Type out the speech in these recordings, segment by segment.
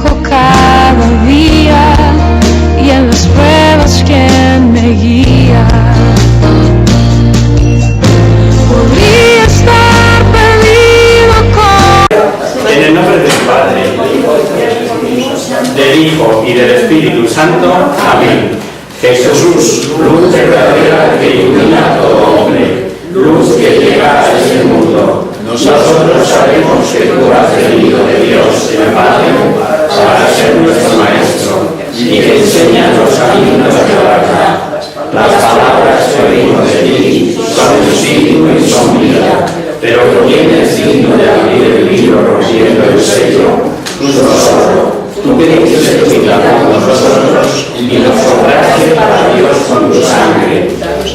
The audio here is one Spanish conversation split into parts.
alejo cada día y en las pruebas quien me guía. Podría estar perdido con... En el nombre del Padre, del Hijo y del Espíritu Santo. Amén. Jesús, luz verdadera que ilumina a todo hombre, luz que llega a este mundo. Nosotros sabemos que tú has venido de Dios, el Padre, para ser nuestro Maestro y que enseñas los caminos de la verdad. Las palabras que oímos de ti son espíritu y son vida, pero vienes digno de abrir el libro rompiendo el sello. Tú solo, tú que dices cuidar con nosotros y nos compraste para Dios con tu sangre.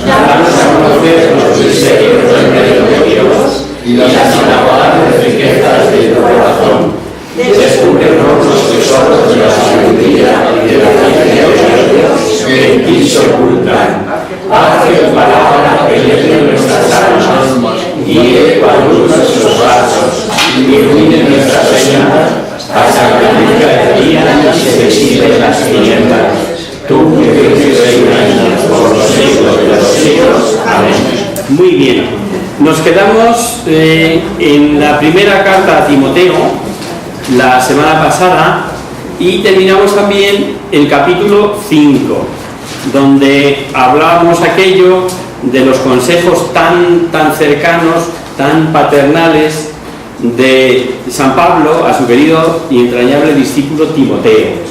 Danos a conocer los misterios del reino de Dios y las inagotables riquezas de tu corazón. Descúbrenos los tesoros de la sabiduría y de la ciencia de Dios que en ti se ocultan. Haz que tu palabra penetre nuestras almas, guíe con luz nuestros pasos, ilumine nuestras señales, hasta que luzca el día y se disipen las tinieblas. Tú que vives y reinas por los siglos de los siglos. Amén. Muy bien. Nos quedamos en la primera carta a Timoteo, la semana pasada, y terminamos también el capítulo 5, donde hablábamos aquello de los consejos tan cercanos, tan paternales de San Pablo a su querido y entrañable discípulo Timoteo,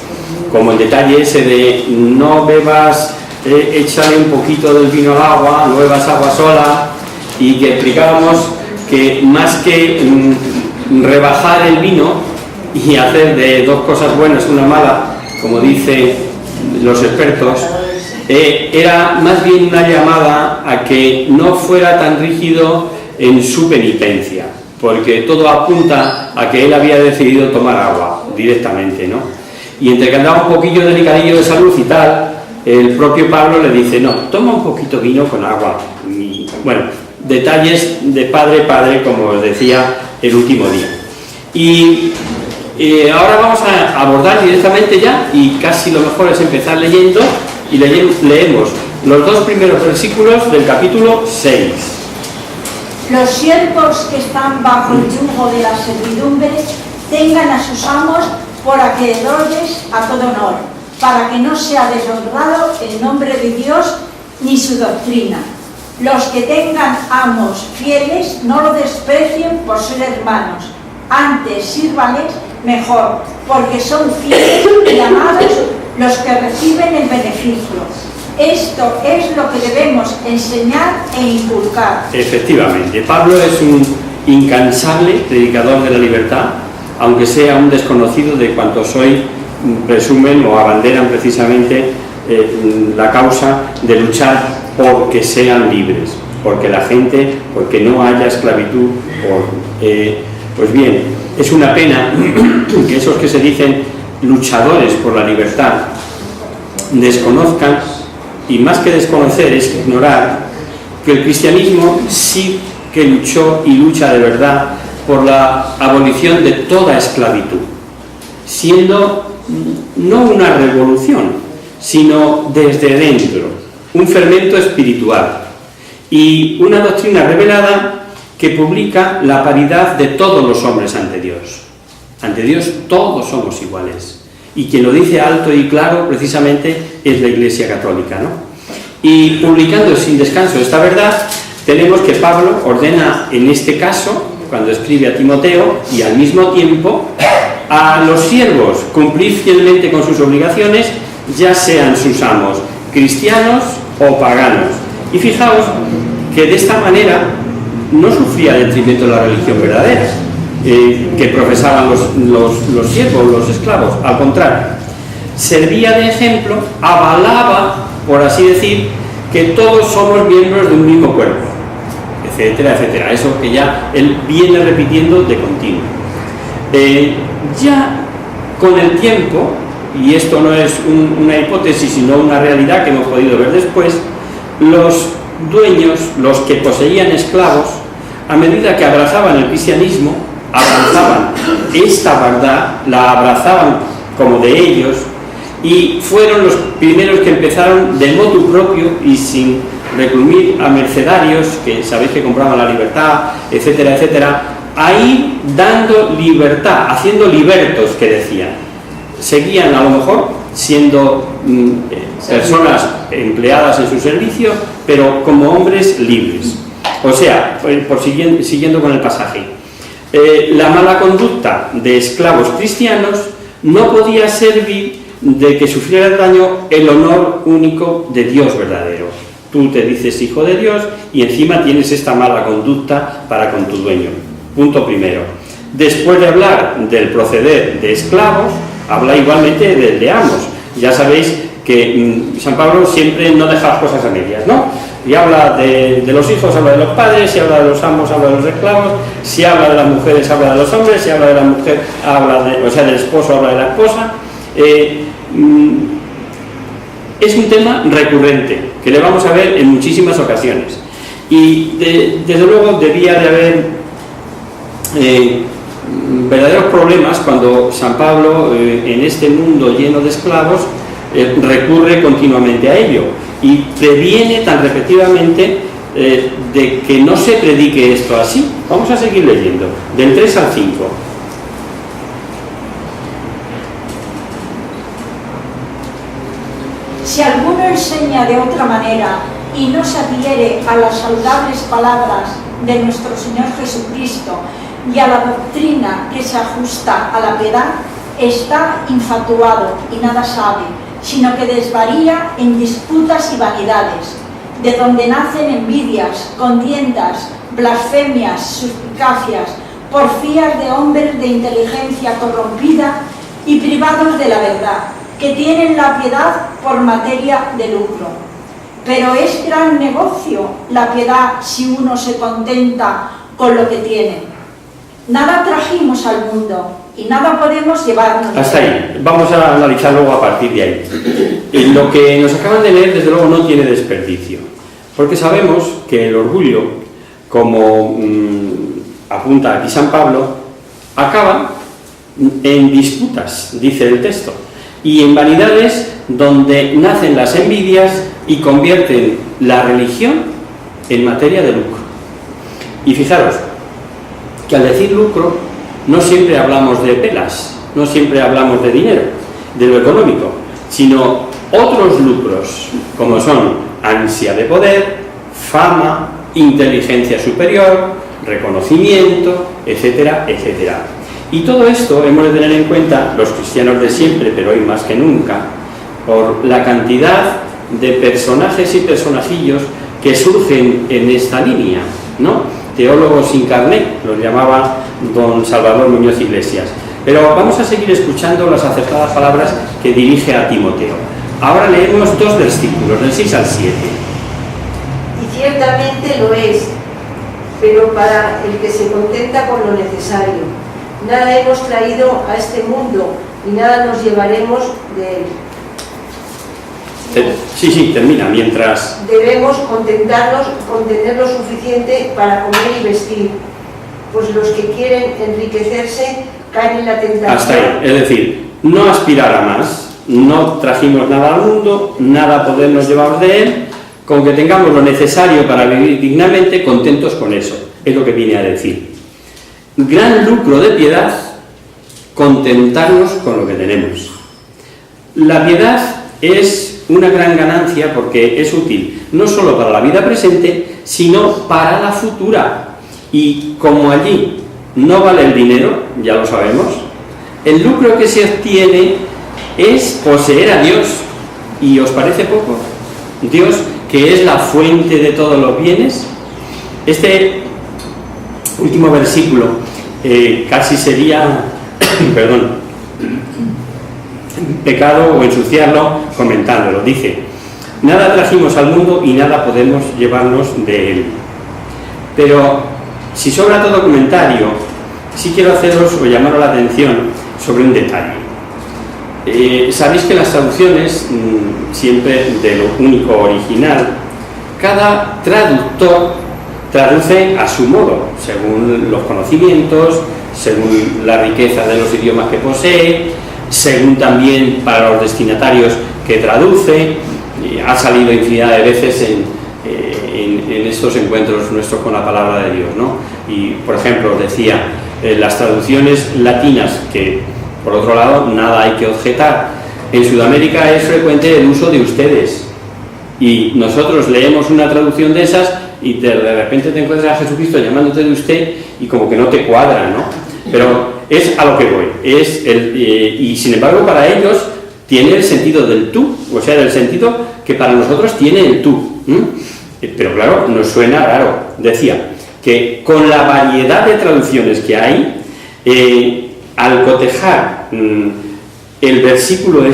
como el detalle ese de no bebas, échale un poquito del vino al agua, no bebas agua sola, y que explicábamos que más que rebajar el vino y hacer de dos cosas buenas una mala, como dicen los expertos, era más bien una llamada a que no fuera tan rígido en su penitencia, porque todo apunta a que él había decidido tomar agua directamente, ¿no? Y entre que andaba un poquillo delicadillo de salud y tal, el propio Pablo le dice, no, toma un poquito vino con agua. Y, bueno, detalles de padre, como os decía el último día. Y ahora vamos a abordar directamente ya, y casi lo mejor es empezar leyendo, y leemos los dos primeros versículos del capítulo 6. Los siervos que están bajo el yugo de la servidumbre tengan a sus amos por acreedores a todo honor, para que no sea deshonrado el nombre de Dios ni su doctrina. Los que tengan amos fieles no lo desprecien por ser hermanos, antes sírvanles mejor, porque son fieles y amados los que reciben el beneficio. Esto es lo que debemos enseñar e inculcar. Efectivamente, Pablo es un incansable predicador de la libertad, aunque sea un desconocido de cuantos hoy presumen o abanderan precisamente la causa de luchar porque sean libres, porque la gente, porque no haya esclavitud. Pues bien, es una pena que esos que se dicen luchadores por la libertad desconozcan, y más que desconocer es ignorar, que el cristianismo sí que luchó y lucha de verdad por la abolición de toda esclavitud, siendo no una revolución, sino desde dentro, un fermento espiritual y una doctrina revelada que publica la paridad de todos los hombres ante Dios. Ante Dios todos somos iguales, y quien lo dice alto y claro precisamente es la Iglesia Católica, ¿no? Y publicando sin descanso esta verdad, tenemos que Pablo ordena en este caso, cuando escribe a Timoteo, y al mismo tiempo a los siervos cumplir fielmente con sus obligaciones, ya sean sus amos cristianos o paganos. Y fijaos que de esta manera no sufría detrimento de la religión verdadera que profesaban los siervos, los esclavos. Al contrario, servía de ejemplo, avalaba, por así decir, que todos somos miembros de un mismo cuerpo, etcétera, etcétera. Eso que ya él viene repitiendo de continuo. Ya con el tiempo, y esto no es una hipótesis sino una realidad que hemos podido ver después, los dueños, los que poseían esclavos, a medida que abrazaban el cristianismo, abrazaban esta verdad, la abrazaban como de ellos, y fueron los primeros que empezaron de motu propio y sin recurrir a mercenarios, que sabéis que compraban la libertad, etcétera, etcétera, a ir dando libertad, haciendo libertos, que decían. Seguían a lo mejor siendo personas empleadas en su servicio, pero como hombres libres. O sea, siguiendo con el pasaje, la mala conducta de esclavos cristianos no podía servir de que sufriera daño el honor único de Dios verdadero. Tú te dices hijo de Dios y encima tienes esta mala conducta para con tu dueño. Punto primero. Después de hablar del proceder de esclavos, habla igualmente del de amos. Ya sabéis que San Pablo siempre no deja las cosas a medias, ¿no? Y habla de los hijos, habla de los padres, si habla de los amos, habla de los esclavos, si habla de las mujeres, habla de los hombres, si habla de la mujer, habla del esposo, habla de la esposa. Es un tema recurrente, que le vamos a ver en muchísimas ocasiones. Y desde luego debía de haber verdaderos problemas cuando San Pablo, en este mundo lleno de esclavos, recurre continuamente a ello y previene tan repetidamente de que no se predique esto así. Vamos a seguir leyendo, del 3 al 5. Si alguno enseña de otra manera y no se adhiere a las saludables palabras de nuestro Señor Jesucristo y a la doctrina que se ajusta a la piedad, está infatuado y nada sabe, sino que desvaría en disputas y vanidades, de donde nacen envidias, contiendas, blasfemias, suspicacias, porfías de hombres de inteligencia corrompida y privados de la verdad, que tienen la piedad por materia de lucro. Pero es gran negocio la piedad si uno se contenta con lo que tiene. Nada trajimos al mundo y nada podemos llevarnos. Hasta ahí. Vamos a analizar luego a partir de ahí. Lo que nos acaban de leer, desde luego, no tiene desperdicio. Porque sabemos que el orgullo, como apunta aquí San Pablo, acaba en disputas, dice el texto, y en vanidades donde nacen las envidias y convierten la religión en materia de lucro. Y fijaros que al decir lucro no siempre hablamos de pelas, no siempre hablamos de dinero, de lo económico, sino otros lucros, como son ansia de poder, fama, inteligencia superior, reconocimiento, etcétera, etcétera. Y todo esto hemos de tener en cuenta, los cristianos de siempre, pero hoy más que nunca, por la cantidad de personajes y personajillos que surgen en esta línea, ¿no? Teólogos sin carné, los llamaba don Salvador Muñoz Iglesias. Pero vamos a seguir escuchando las acertadas palabras que dirige a Timoteo. Ahora leemos 2 versículos, del 6 al 7. Y ciertamente lo es, pero para el que se contenta con lo necesario. Nada hemos traído a este mundo y nada nos llevaremos de él. Sí, termina, mientras... Debemos contentarnos con tener lo suficiente para comer y vestir, pues los que quieren enriquecerse caen en la tentación. Hasta ahí, es decir, no aspirar a más, no trajimos nada al mundo, nada podernos llevar de él, con que tengamos lo necesario para vivir dignamente, contentos con eso, es lo que viene a decir. Gran lucro de piedad, contentarnos con lo que tenemos. La piedad es una gran ganancia porque es útil no solo para la vida presente, sino para la futura. Y como allí no vale el dinero, ya lo sabemos, el lucro que se obtiene es poseer a Dios. ¿Y os parece poco? Dios, que es la fuente de todos los bienes. Este último versículo casi sería pecado o ensuciarlo comentándolo. Dice: nada trajimos al mundo y nada podemos llevarnos de él. Pero si sobra todo comentario, sí quiero haceros o llamaros la atención sobre un detalle. Sabéis que las traducciones, siempre de lo único original, cada traductor traduce a su modo, según los conocimientos, según la riqueza de los idiomas que posee, según también para los destinatarios que traduce. Ha salido infinidad de veces en estos encuentros nuestros con la palabra de Dios, ¿no? Y, por ejemplo, os decía, las traducciones latinas, que por otro lado nada hay que objetar. En Sudamérica es frecuente el uso de ustedes, y nosotros leemos una traducción de esas y de repente te encuentras a Jesucristo llamándote de usted y como que no te cuadra, ¿no? Pero es a lo que voy, y sin embargo para ellos tiene el sentido del tú, o sea, del sentido que para nosotros tiene el tú. Pero claro, nos suena raro. Decía que con la variedad de traducciones que hay, al cotejar el versículo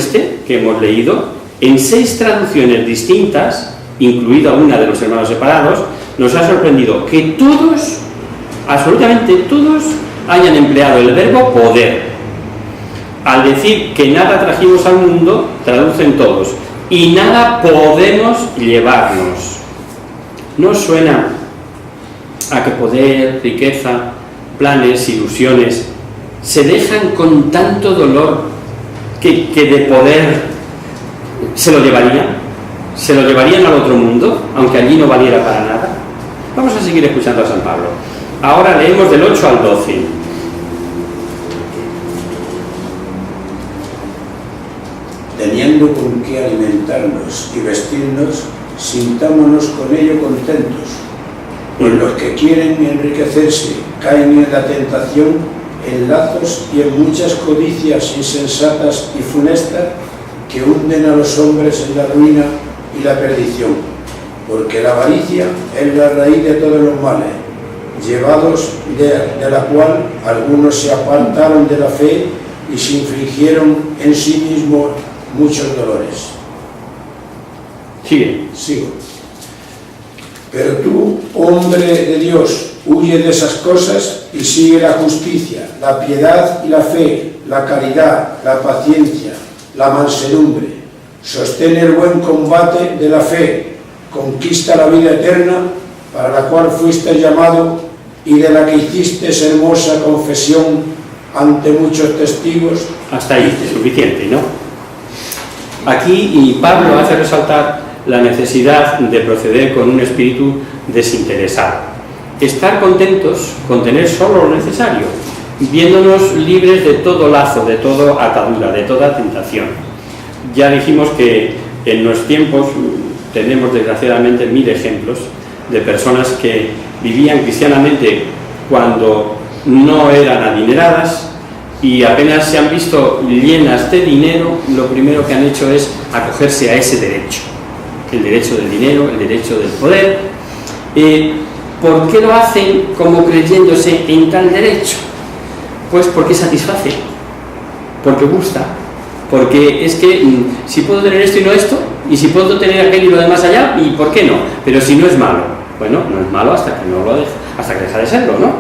que hemos leído, en 6 traducciones distintas, incluida una de los hermanos separados, nos ha sorprendido que todos, absolutamente todos, hayan empleado el verbo poder. Al decir que nada trajimos al mundo, traducen todos, y nada podemos llevarnos. ¿No suena a que poder, riqueza, planes, ilusiones se dejan con tanto dolor que de poder se lo llevarían al otro mundo, aunque allí no valiera para nada? Vamos a seguir escuchando a San Pablo. Ahora leemos del 8 al 12. Teniendo con qué alimentarnos y vestirnos, sintámonos con ello contentos. Pues los que quieren enriquecerse caen en la tentación, en lazos y en muchas codicias insensatas y funestas que hunden a los hombres en la ruina y la perdición. Porque la avaricia es la raíz de todos los males, llevados de la cual algunos se apartaron de la fe y se infligieron en sí mismos muchos dolores. Sigo. Pero tú, hombre de Dios, huye de esas cosas y sigue la justicia, la piedad y la fe, la caridad, la paciencia, la mansedumbre. Sostén el buen combate de la fe, conquista la vida eterna, para la cual fuiste llamado y de la que hiciste hermosa confesión ante muchos testigos. Hasta ahí, es suficiente, ¿no? Aquí y Pablo hace resaltar la necesidad de proceder con un espíritu desinteresado. Estar contentos con tener solo lo necesario, viéndonos libres de todo lazo, de toda atadura, de toda tentación. Ya dijimos que en los tiempos tenemos desgraciadamente 1000 ejemplos de personas que vivían cristianamente cuando no eran adineradas y apenas se han visto llenas de dinero, lo primero que han hecho es acogerse a ese derecho, el derecho del dinero, el derecho del poder. ¿Por qué lo hacen como creyéndose en tal derecho? Pues porque satisface, porque gusta, porque es que si puedo tener esto y no esto, y si puedo tener aquello y lo demás allá, ¿y por qué no? Pero si no es malo, bueno, no es malo hasta que no lo deja, hasta que deja de serlo, ¿no?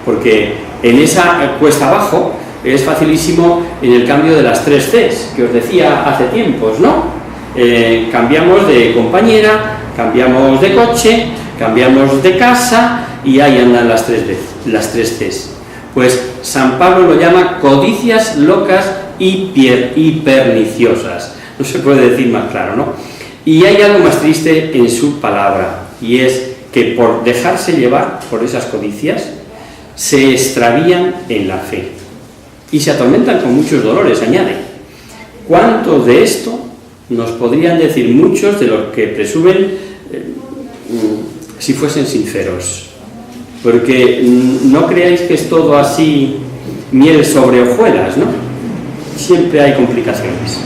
Porque en esa cuesta abajo es facilísimo en el cambio de las 3 Cs que os decía hace tiempos, ¿no? Cambiamos de compañera, cambiamos de coche, cambiamos de casa y ahí andan las 3 Cs. Pues San Pablo lo llama codicias locas y perniciosas. No se puede decir más claro, ¿no? Y hay algo más triste en su palabra, y es que por dejarse llevar por esas codicias se extravían en la fe y se atormentan con muchos dolores, añade. ¿Cuánto de esto nos podrían decir muchos de los que presumen si fuesen sinceros? Porque no creáis que es todo así miel sobre hojuelas, ¿no? Siempre hay complicaciones.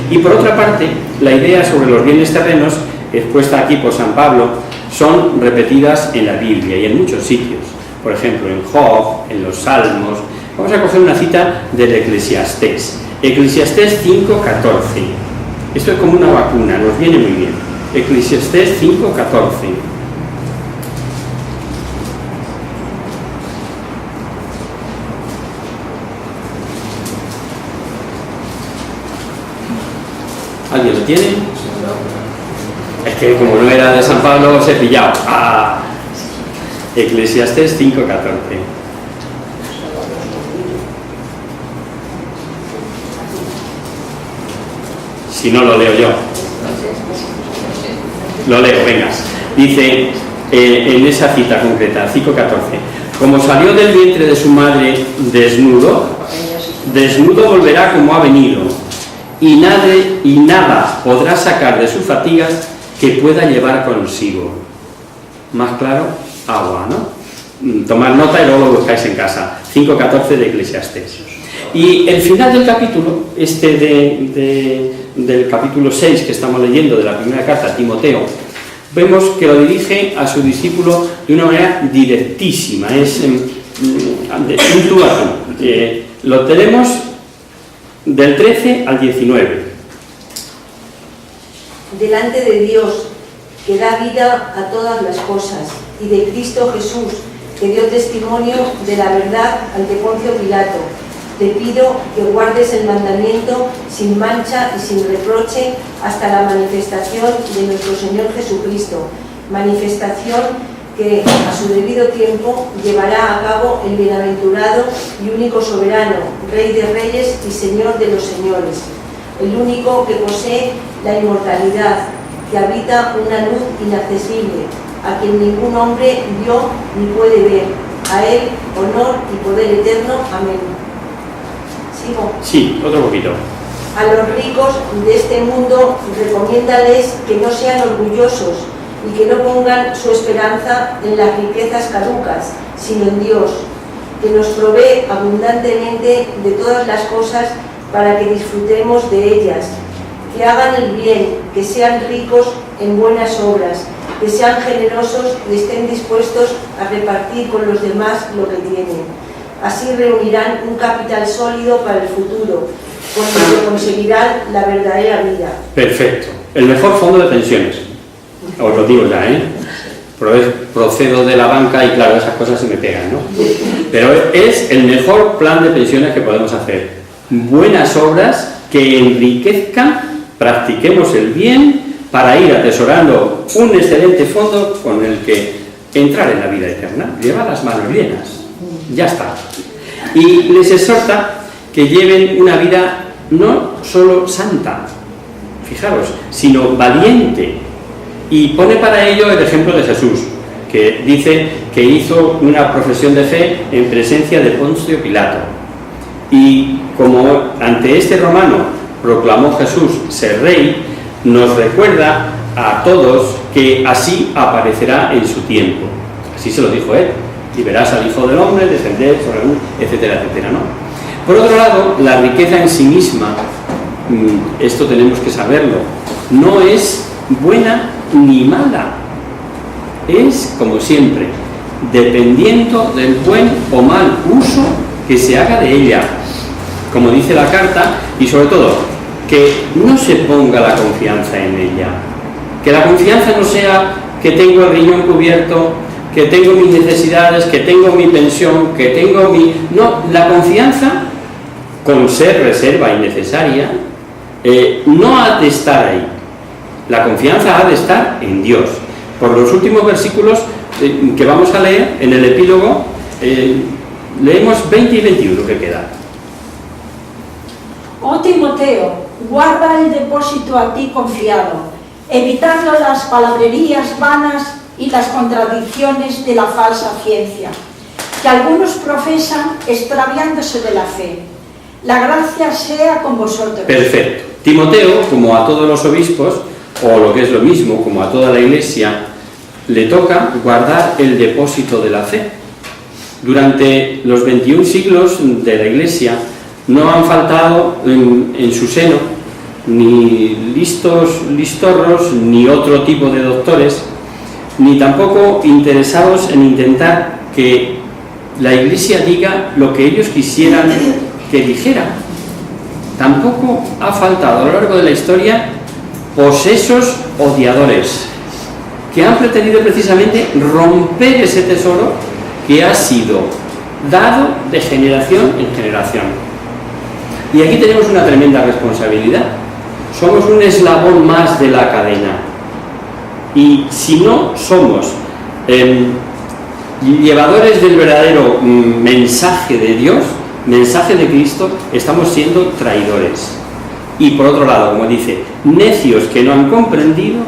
Y por otra parte, la idea sobre los bienes terrenos, expuesta aquí por San Pablo, son repetidas en la Biblia y en muchos sitios. Por ejemplo, en Job, en los Salmos. Vamos a coger una cita del Eclesiastés. Eclesiastés 5:14. Esto es como una vacuna, nos viene muy bien. Eclesiastés 5:14. ¿Alguien lo tiene? Es que como no era de San Pablo, os he pillado. Eclesiastés 5:14. Si no, lo leo yo. Lo leo, venga. Dice en esa cita concreta, 5:14, como salió del vientre de su madre desnudo, desnudo volverá como ha venido, y nada podrá sacar de sus fatigas que pueda llevar consigo. Más claro, agua, ¿no? Tomad nota y luego lo buscáis en casa. 5:14 de Eclesiastés. Y el final del capítulo, del capítulo 6 que estamos leyendo de la primera carta a Timoteo, vemos que lo dirige a su discípulo de una manera directísima, es de tú a tú. Lo tenemos del 13 al 19. Delante de Dios, que da vida a todas las cosas, y de Cristo Jesús, que dio testimonio de la verdad ante Poncio Pilato, te pido que guardes el mandamiento sin mancha y sin reproche hasta la manifestación de nuestro Señor Jesucristo, manifestación que a su debido tiempo llevará a cabo el bienaventurado y único soberano, Rey de reyes y Señor de los señores, el único que posee la inmortalidad, que habita una luz inaccesible, a quien ningún hombre vio ni puede ver. A él honor y poder eterno. Amén. ¿Sigo? Sí, otro poquito. A los ricos de este mundo recomiéndales que no sean orgullosos y que no pongan su esperanza en las riquezas caducas, sino en Dios, que nos provee abundantemente de todas las cosas para que disfrutemos de ellas, que hagan el bien, que sean ricos en buenas obras, que sean generosos y estén dispuestos a repartir con los demás lo que tienen. Así reunirán un capital sólido para el futuro, con el que conseguirán la verdadera vida. Perfecto. El mejor fondo de pensiones. Os lo digo ya, ¿eh? Procedo de la banca y claro, esas cosas se me pegan, ¿no? Pero es el mejor plan de pensiones que podemos hacer. Buenas obras que enriquezcan, practiquemos el bien para ir atesorando un excelente fondo con el que entrar en la vida eterna. Llevar las manos llenas. Ya está. Y les exhorta que lleven una vida no solo santa, fijaros, sino valiente. Y pone para ello el ejemplo de Jesús, que dice que hizo una profesión de fe en presencia de Poncio Pilato. Y como ante este romano proclamó Jesús ser rey, nos recuerda a todos que así aparecerá en su tiempo. Así se lo dijo él. Y verás al Hijo del Hombre descender sobre él, etcétera, etcétera, ¿no? Por otro lado, la riqueza en sí misma, esto tenemos que saberlo, no es buena ni mala. Es, como siempre, dependiendo del buen o mal uso que se haga de ella. Como dice la carta, y sobre todo, que no se ponga la confianza en ella. Que la confianza no sea que tengo el riñón cubierto, que tengo mis necesidades, que tengo mi pensión, que tengo mi... No, la confianza, con ser reserva innecesaria, no ha de estar ahí. La confianza ha de estar en Dios. Por los últimos versículos que vamos a leer, en el epílogo, leemos 20 y 21 que queda. Oh Timoteo, guarda el depósito a ti confiado, evitando las palabrerías vanas y las contradicciones de la falsa ciencia, que algunos profesan extraviándose de la fe. La gracia sea con vosotros. Perfecto. Timoteo, como a todos los obispos, o lo que es lo mismo, como a toda la Iglesia, le toca guardar el depósito de la fe. Durante los 21 siglos de la Iglesia no han faltado en su seno ni listorros, ni otro tipo de doctores, ni tampoco interesados en intentar que la Iglesia diga lo que ellos quisieran que dijera. Tampoco ha faltado a lo largo de la historia posesos odiadores que han pretendido precisamente romper ese tesoro que ha sido dado de generación en generación. Y aquí tenemos una tremenda responsabilidad. Somos un eslabón más de la cadena. Y si no somos llevadores del verdadero mensaje de Dios, mensaje de Cristo, estamos siendo traidores. y por otro lado, como dice, necios que no han comprendido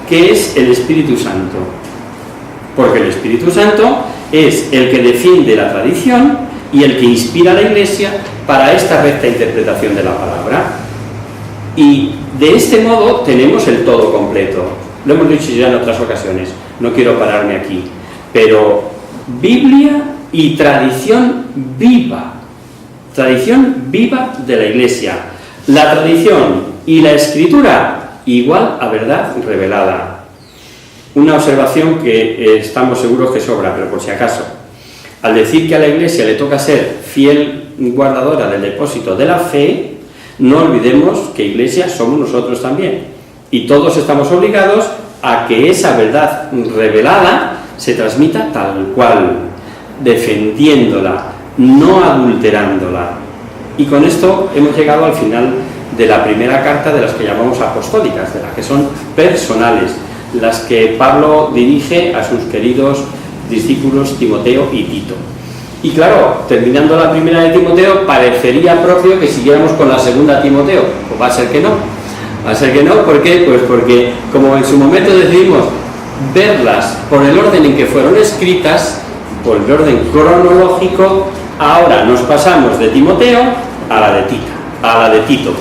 qué es el Espíritu Santo. Porque el Espíritu Santo es el que defiende la tradición y el que inspira a la Iglesia para esta recta interpretación de la palabra. Y de este modo tenemos el todo completo. Lo hemos dicho ya en otras ocasiones, no quiero pararme aquí, pero Biblia y tradición viva de la Iglesia. La tradición y la Escritura igual a verdad revelada. Una observación que estamos seguros que sobra, pero por si acaso. Al decir que a la Iglesia le toca ser fiel guardadora del depósito de la fe, no olvidemos que Iglesia somos nosotros también. Y todos estamos obligados a que esa verdad revelada se transmita tal cual, defendiéndola, no adulterándola. Y con esto hemos llegado al final de la primera carta de las que llamamos apostólicas, de las que son personales, las que Pablo dirige a sus queridos discípulos Timoteo y Tito. Y claro, terminando la primera de Timoteo, parecería propio que siguiéramos con la segunda Timoteo. Pues va a ser que no. Va a ser que no, ¿por qué? Pues porque como en su momento decidimos verlas por el orden en que fueron escritas, por el orden cronológico, ahora nos pasamos de Timoteo a la de Tito,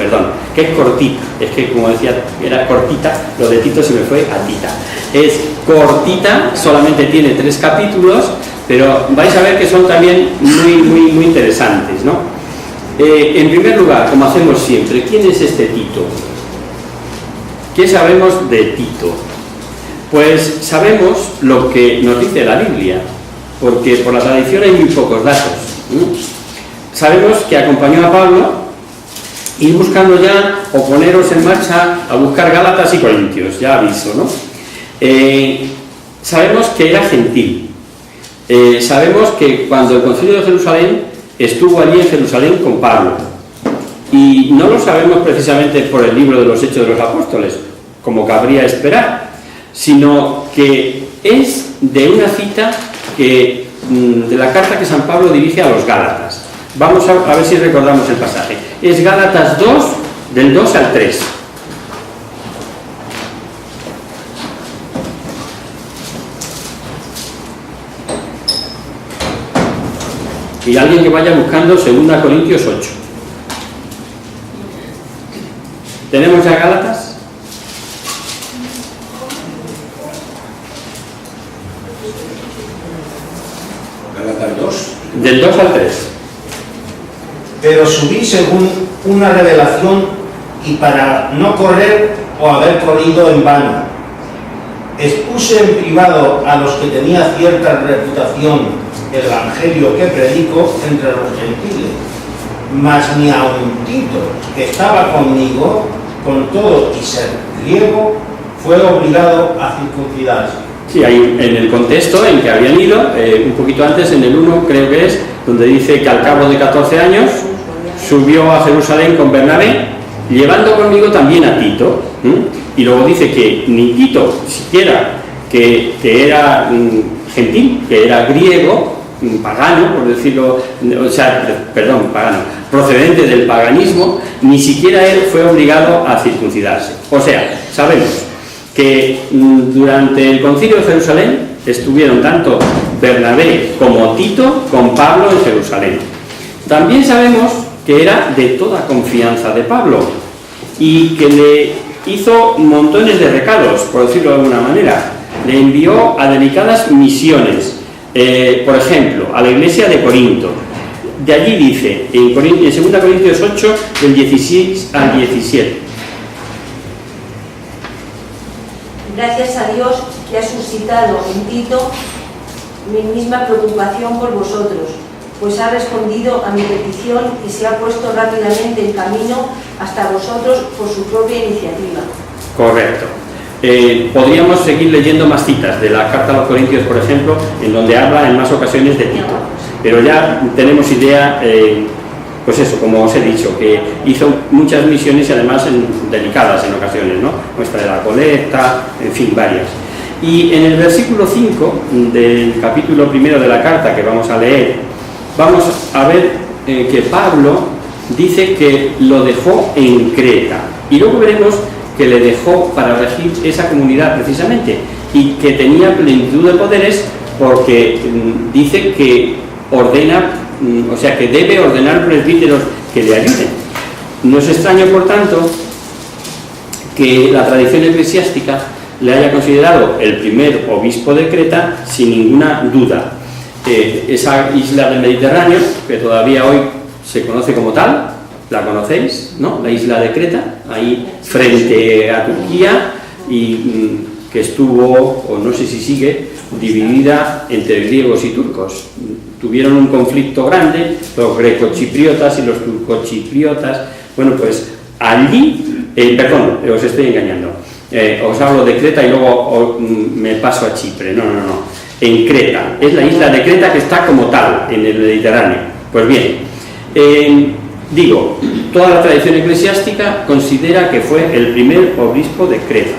que es cortita. Es que como decía, era cortita, lo de Tito se me fue a Tita. Es cortita, solamente tiene 3 capítulos, pero vais a ver que son también muy interesantes, ¿no? En primer lugar, como hacemos siempre, ¿quién es este Tito? ¿Qué sabemos de Tito? Pues sabemos lo que nos dice la Biblia, porque por la tradición hay muy pocos datos. Sabemos que acompañó a Pablo, ir buscando ya o poneros en marcha a buscar Gálatas y Corintios, ya aviso, ¿no? Sabemos que era gentil. Sabemos que cuando el Concilio de Jerusalén estuvo allí en Jerusalén con Pablo, y no lo sabemos precisamente por el libro de los Hechos de los Apóstoles, como cabría esperar, sino que es de una cita de la carta que San Pablo dirige a los Gálatas. Vamos a ver si recordamos el pasaje. Es Gálatas 2, del 2 al 3. Y alguien que vaya buscando 2 Corintios 8. ¿Tenemos ya Gálatas? Gálatas 2. Del 2 al 3. Pero subí según una revelación y para no correr o haber corrido en vano. Expuse en privado a los que tenía cierta reputación el evangelio que predico entre los gentiles, mas ni aun Tito, que estaba conmigo, con todo y ser griego, fue obligado a circuncidarse. Sí, ahí en el contexto en que habían ido, un poquito antes, en el 1 creo que es, donde dice que al cabo de 14 años subió a Jerusalén con Bernabé, llevando conmigo también a Tito, y luego dice que ni Tito siquiera, que era gentil, que era griego, pagano, por decirlo, pagano, procedente del paganismo, ni siquiera él fue obligado a circuncidarse. O sea, sabemos que durante el Concilio de Jerusalén estuvieron tanto Bernabé como Tito con Pablo en Jerusalén. También sabemos que era de toda confianza de Pablo y que le hizo montones de recados, por decirlo de alguna manera. Le envió a delicadas misiones, por ejemplo, a la iglesia de Corinto. De allí dice, en 2 Corintios 8, del 16 al 17. Gracias a Dios que ha suscitado en Tito mi misma preocupación por vosotros, pues ha respondido a mi petición y se ha puesto rápidamente en camino hasta vosotros por su propia iniciativa. Correcto. Podríamos seguir leyendo más citas de la carta a los Corintios, por ejemplo, en donde habla en más ocasiones de Tito. Pero ya tenemos idea, pues eso, como os he dicho, que hizo muchas misiones y además delicadas en ocasiones, ¿no? Muestra de la colecta, en fin, varias. Y en el versículo 5 del capítulo 1 de la carta que vamos a leer, vamos a ver que Pablo dice que lo dejó en Creta. Y luego veremos que le dejó para regir esa comunidad precisamente, y que tenía plenitud de poderes porque dice que ordena, o sea, que debe ordenar presbíteros que le ayuden. No es extraño, por tanto, que la tradición eclesiástica le haya considerado el primer obispo de Creta sin ninguna duda. Esa isla del Mediterráneo, que todavía hoy se conoce como tal, la conocéis, ¿no? La isla de Creta, ahí frente a Turquía, y que estuvo, o no sé si sigue, dividida entre griegos y turcos. Tuvieron un conflicto grande, los grecochipriotas y los turcochipriotas. Bueno, pues allí, perdón, os estoy engañando, os hablo de Creta y luego me paso a Chipre. No, en Creta, es la isla de Creta que está como tal en el Mediterráneo. Pues bien, digo, toda la tradición eclesiástica considera que fue el primer obispo de Creta.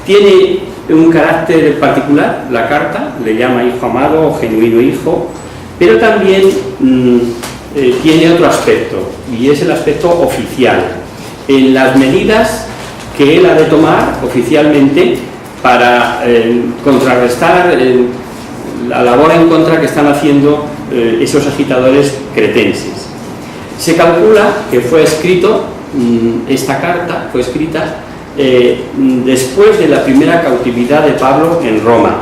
Tiene un carácter particular, la carta, le llama hijo amado o genuino hijo, pero también tiene otro aspecto, y es el aspecto oficial, en las medidas que él ha de tomar oficialmente para contrarrestar la labor en contra que están haciendo esos agitadores cretenses. Se calcula que fue escrito, esta carta fue escrita después de la primera cautividad de Pablo en Roma,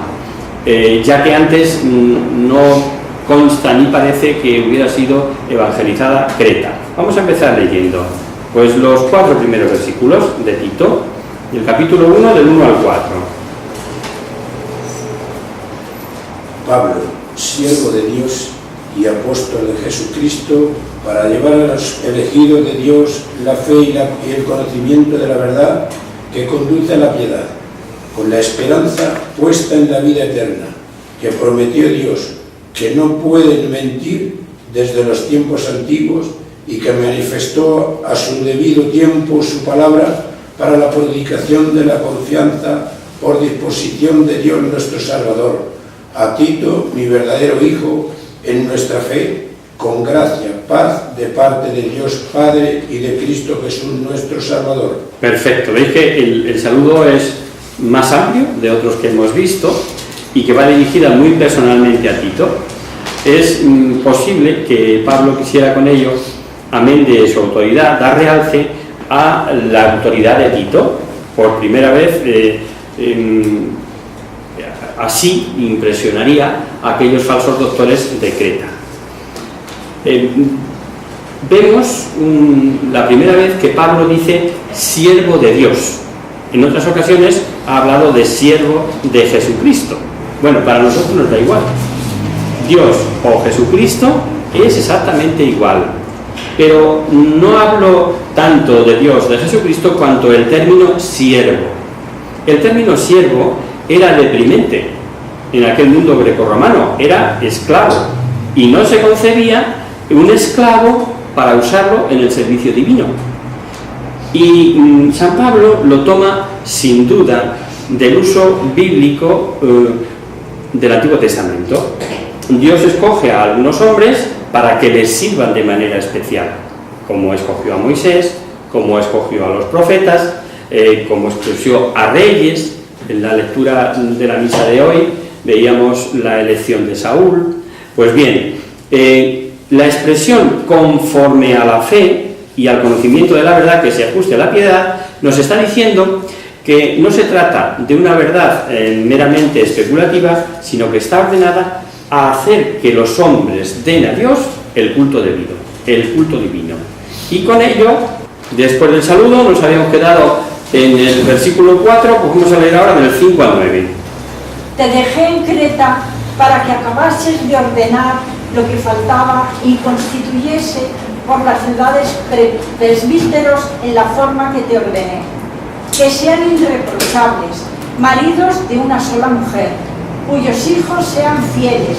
ya que antes no consta ni parece que hubiera sido evangelizada Creta. Vamos a empezar leyendo pues los 4 primeros versículos de Tito, del capítulo 1, del 1 al 4. Pablo, siervo de Dios y apóstol de Jesucristo, para llevar a los elegidos de Dios la fe y el conocimiento de la verdad que conduce a la piedad, con la esperanza puesta en la vida eterna, que prometió Dios, que no pueden mentir desde los tiempos antiguos, y que manifestó a su debido tiempo su palabra para la predicación de la confianza por disposición de Dios nuestro Salvador. A Tito, mi verdadero hijo, en nuestra fe, con gracia, paz de parte de Dios Padre y de Cristo Jesús nuestro Salvador. Perfecto, veis que el saludo es más amplio de otros que hemos visto y que va dirigida muy personalmente a Tito. Es posible que Pablo quisiera con ello, amén de su autoridad, dar realce a la autoridad de Tito. Por primera vez, así impresionaría a aquellos falsos doctores de Creta. Vemos la primera vez que Pablo dice siervo de Dios. En otras ocasiones ha hablado de siervo de Jesucristo. Bueno, para nosotros nos da igual. Dios o Jesucristo es exactamente igual. Pero no hablo tanto de Dios, de Jesucristo, cuanto el término siervo. El término siervo era deprimente en aquel mundo grecorromano, era esclavo, y no se concebía un esclavo para usarlo en el servicio divino. Y San Pablo lo toma sin duda del uso bíblico del Antiguo Testamento. Dios escoge a algunos hombres para que les sirvan de manera especial, como escogió a Moisés, como escogió a los profetas, como escogió a reyes. En la lectura de la misa de hoy veíamos la elección de Saúl. Pues bien, la expresión conforme a la fe y al conocimiento de la verdad que se ajuste a la piedad nos está diciendo que no se trata de una verdad meramente especulativa, sino que está ordenada a hacer que los hombres den a Dios el culto debido, el culto divino. Y con ello, después del saludo, nos habíamos quedado en el versículo 4, pues vamos a leer ahora del 5 al 9. Te dejé en Creta para que acabases de ordenar lo que faltaba y constituyese por las ciudades presbíteros en la forma que te ordené, que sean irreprochables, maridos de una sola mujer, cuyos hijos sean fieles,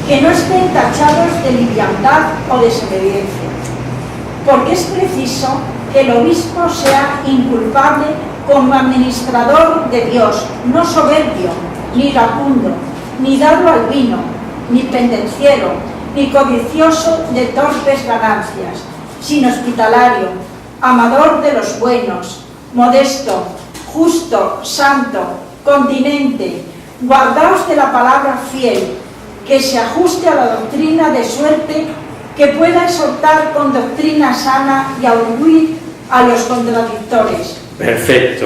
que no estén tachados de liviandad o desobediencia, porque es preciso que el obispo sea inculpable como administrador de Dios, no soberbio, ni iracundo, ni dado al vino, ni pendenciero, ni codicioso de torpes ganancias, sin hospitalario, amador de los buenos, modesto, justo, santo, continente. Guardaos de la palabra fiel, que se ajuste a la doctrina, de suerte que pueda exhortar con doctrina sana y arguir a los contradictores. Perfecto.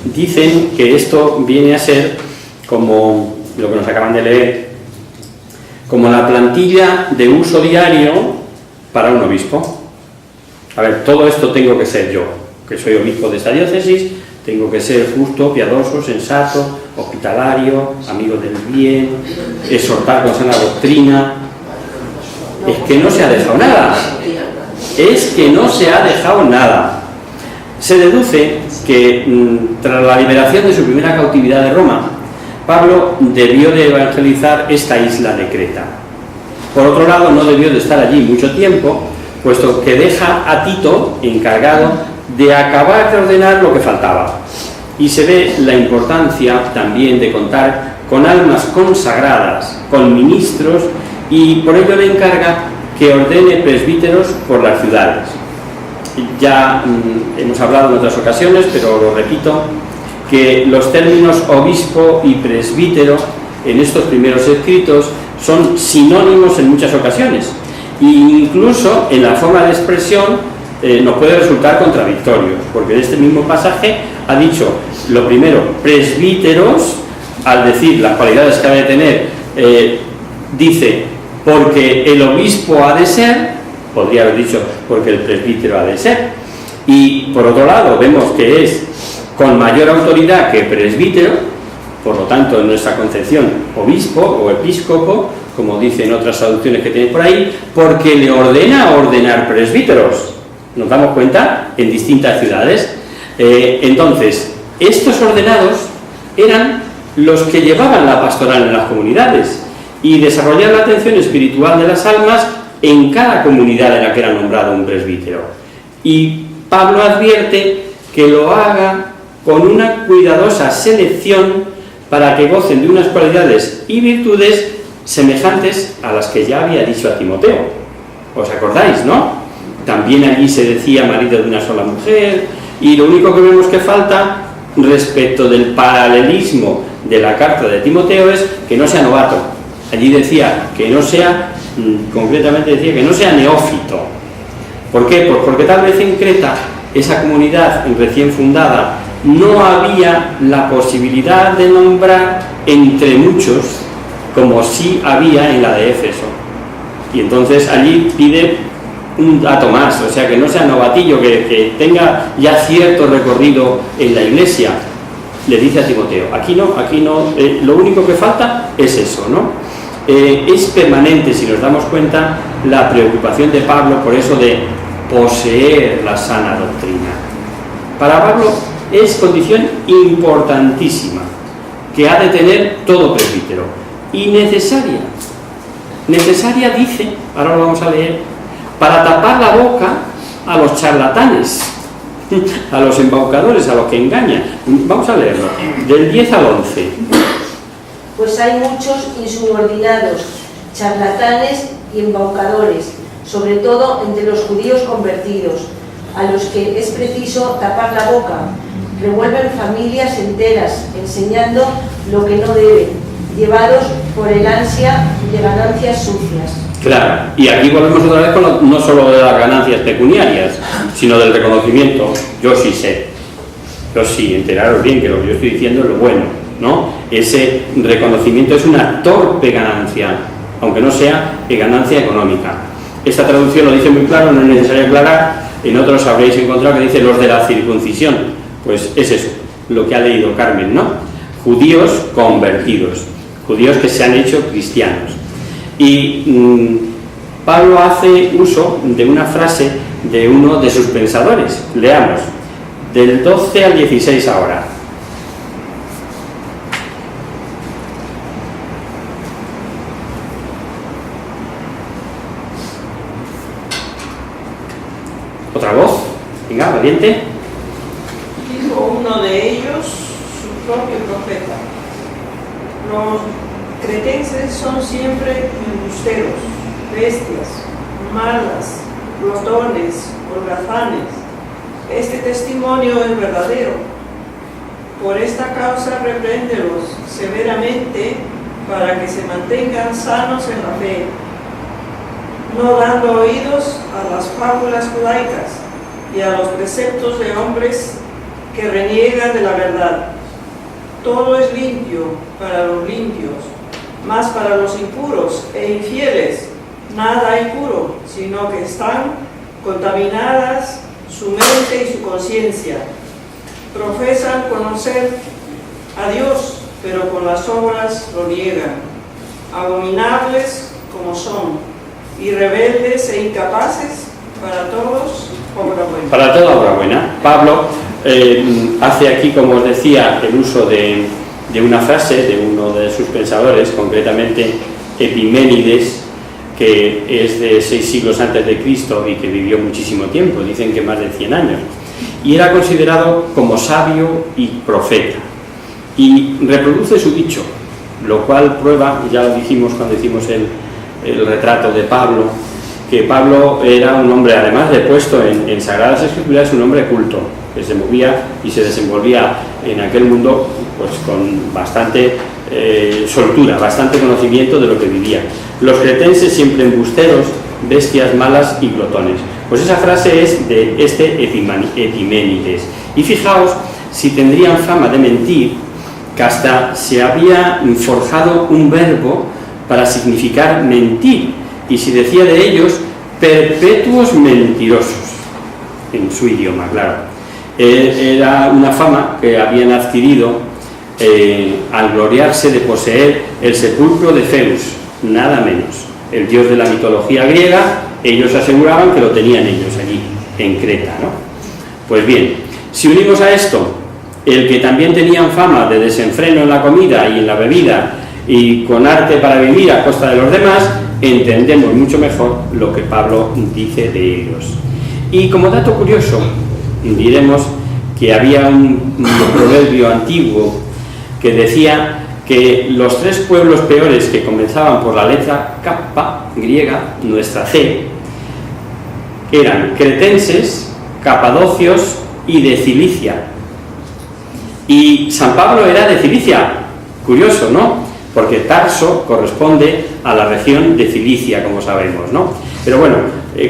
Dicen que esto viene a ser como lo que nos acaban de leer, como la plantilla de uso diario para un obispo. A ver, todo esto tengo que ser yo, que soy obispo de esta diócesis, tengo que ser justo, piadoso, sensato, hospitalario, amigo del bien, exhortar con sana doctrina. Es que no se ha dejado nada. Es que no se ha dejado nada. Se deduce que tras la liberación de su primera cautividad de Roma, Pablo debió de evangelizar esta isla de Creta. Por otro lado, no debió de estar allí mucho tiempo, puesto que deja a Tito encargado de acabar de ordenar lo que faltaba. Y se ve la importancia también de contar con almas consagradas, con ministros, y por ello le encarga que ordene presbíteros por las ciudades. Ya hemos hablado en otras ocasiones, pero lo repito, que los términos obispo y presbítero en estos primeros escritos son sinónimos en muchas ocasiones, e incluso en la forma de expresión nos puede resultar contradictorio, porque en este mismo pasaje ha dicho lo primero presbíteros, al decir las cualidades que ha de tener, dice porque el obispo ha de ser, podría haber dicho porque el presbítero ha de ser, y por otro lado vemos que es con mayor autoridad que presbítero, por lo tanto en nuestra concepción obispo o episcopo, como dicen otras traducciones que tenéis por ahí, porque le ordena ordenar presbíteros. Nos damos cuenta en distintas ciudades. Entonces, estos ordenados eran los que llevaban la pastoral en las comunidades y desarrollaban la atención espiritual de las almas en cada comunidad en la que era nombrado un presbítero. Y Pablo advierte que lo haga con una cuidadosa selección para que gocen de unas cualidades y virtudes semejantes a las que ya había dicho a Timoteo. ¿Os acordáis, no? También allí se decía marido de una sola mujer, y lo único que vemos que falta respecto del paralelismo de la carta de Timoteo es que no sea novato. Allí decía que no sea, concretamente decía que no sea neófito. ¿Por qué? Pues porque tal vez en Creta, esa comunidad recién fundada, no había la posibilidad de nombrar entre muchos, como sí había en la de Éfeso. Y entonces allí pide un dato más, o sea, que no sea novatillo, que tenga ya cierto recorrido en la iglesia. Le dice a Timoteo, aquí no, lo único que falta es eso, ¿no? Es permanente, si nos damos cuenta, la preocupación de Pablo por eso de poseer la sana doctrina. Para Pablo es condición importantísima que ha de tener todo presbítero, y necesaria dice, ahora lo vamos a leer, para tapar la boca a los charlatanes, a los embaucadores, a los que engañan. Vamos a leerlo, del 10 al 11. Pues hay muchos insubordinados, charlatanes y embaucadores, sobre todo entre los judíos convertidos, a los que es preciso tapar la boca. Revuelven familias enteras, enseñando lo que no deben, llevados por el ansia de ganancias sucias. Claro, y aquí volvemos otra vez con no solo de las ganancias pecuniarias, sino del reconocimiento. Yo sí sé, yo sí, enteraros bien que lo que yo estoy diciendo es lo bueno, ¿no? Ese reconocimiento es una torpe ganancia, aunque no sea ganancia económica. Esta traducción lo dice muy claro, no es necesario aclarar. En otros habréis encontrado que dice los de la circuncisión. Pues es eso, lo que ha leído Carmen, ¿no? Judíos convertidos, judíos que se han hecho cristianos. Y Pablo hace uso de una frase de uno de sus pensadores. Leamos, del 12 al 16 ahora. ¿Otra voz? Venga, valiente. Dijo uno de ellos, su propio profeta: los cretenses son siempre embusteros, bestias, malas, glotones, holgazanes. Este testimonio es verdadero. Por esta causa repréndelos severamente para que se mantengan sanos en la fe, no dando oídos a las fábulas judaicas y a los preceptos de hombres que reniegan de la verdad. Todo es limpio para los limpios, mas para los impuros e infieles nada hay puro, sino que están contaminadas su mente y su conciencia. Profesan conocer a Dios, pero con las obras lo niegan. Abominables como son, y rebeldes e incapaces, para todos obra buena. Para toda obra buena. Pablo hace aquí, como os decía, el uso de una frase de uno de sus pensadores, concretamente Epiménides, que es de 6 siglos antes de Cristo y que vivió muchísimo tiempo, dicen que más de 100 años, y era considerado como sabio y profeta, y reproduce su dicho, lo cual prueba, ya lo dijimos cuando hicimos el retrato de Pablo, que Pablo era un hombre, además de puesto en Sagradas Escrituras, un hombre culto, que se movía y se desenvolvía en aquel mundo pues con bastante soltura, bastante conocimiento de lo que vivía. Los cretenses siempre embusteros, bestias malas y glotones. Pues esa frase es de este Epiménides. Y fijaos si tendrían fama de mentir, que hasta se había forjado un verbo para significar mentir, y si decía de ellos perpetuos mentirosos, en su idioma, claro. Era una fama que habían adquirido al gloriarse de poseer el sepulcro de Zeus, nada menos, el dios de la mitología griega. Ellos aseguraban que lo tenían ellos allí, en Creta, ¿no? Pues bien, si unimos a esto el que también tenían fama de desenfreno en la comida y en la bebida y con arte para vivir a costa de los demás, entendemos mucho mejor lo que Pablo dice de ellos. Y como dato curioso, diremos que había un proverbio antiguo que decía que los 3 pueblos peores que comenzaban por la letra Kappa griega, nuestra C, eran cretenses, capadocios y de Cilicia. Y San Pablo era de Cilicia, curioso, ¿no? Porque Tarso corresponde a la región de Cilicia, como sabemos, ¿no? Pero bueno,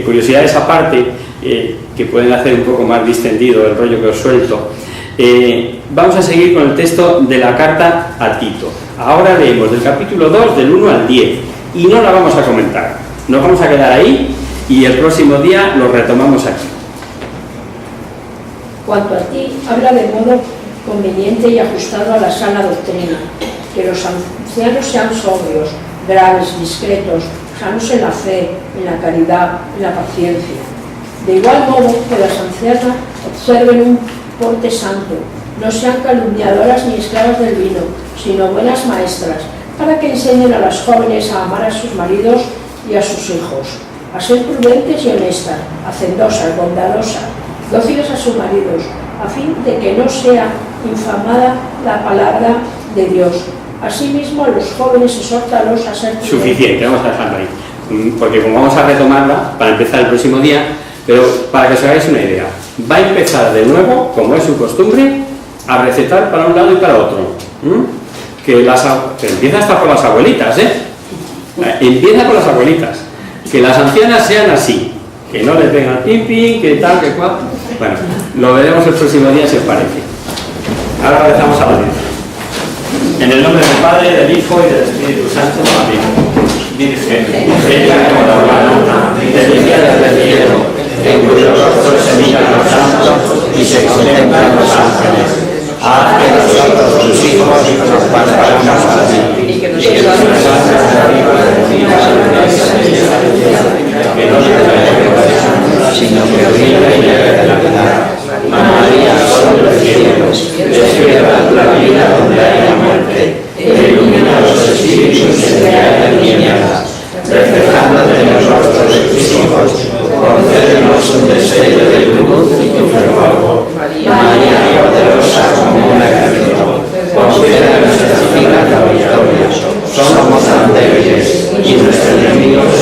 curiosidades aparte, que pueden hacer un poco más distendido el rollo que os suelto. Vamos a seguir con el texto de la carta a Tito. Ahora leemos del capítulo 2, del 1 al 10, y no la vamos a comentar. Nos vamos a quedar ahí y el próximo día lo retomamos aquí. Cuanto a ti, habla de modo conveniente y ajustado a la sana doctrina, que los ancianos sean sobrios, graves, discretos, sanos en la fe, en la caridad, en la paciencia. De igual modo que las ancianas observen un porte santo, no sean calumniadoras ni esclavas del vino, sino buenas maestras, para que enseñen a las jóvenes a amar a sus maridos y a sus hijos, a ser prudentes y honestas, hacendosas, bondadosas, dóciles a sus maridos, a fin de que no sea infamada la palabra de Dios. Asimismo, a los jóvenes exhórtalos a ser prudentes. Suficiente, vamos a dejarlo ahí, porque como vamos a retomarla para empezar el próximo día, pero para que os hagáis una idea, va a empezar de nuevo, como es su costumbre, a recetar para un lado y para otro. Que empieza hasta por las abuelitas, empieza por las abuelitas. Que las ancianas sean así, que no les vengan pipi, que tal, que cual. Bueno, lo veremos el próximo día si os parece. Ahora rezamos a la Virgen. En el nombre del Padre, del Hijo y del Espíritu Santo. Amén. Virgen, bella como la aurora, desde del cielo, en cuyos rostros se miran los santos y se contemplan los ángeles. Haz que nosotros, tus hijos, nos parezcamos a ti, y que nuestras almas arriba de que no se traiga, sino que brille y lleve de la vida. María, sol del cielo, despierta la vida donde haya muerte, e ilumina los espíritus que hay en tinieblas. Reflejando de nosotros tus hijos, concédenos un destello de luz y tu fervor. María, poderosa como un ejército, concede nuestras vidas la victoria. Somos tan débiles y nuestros enemigos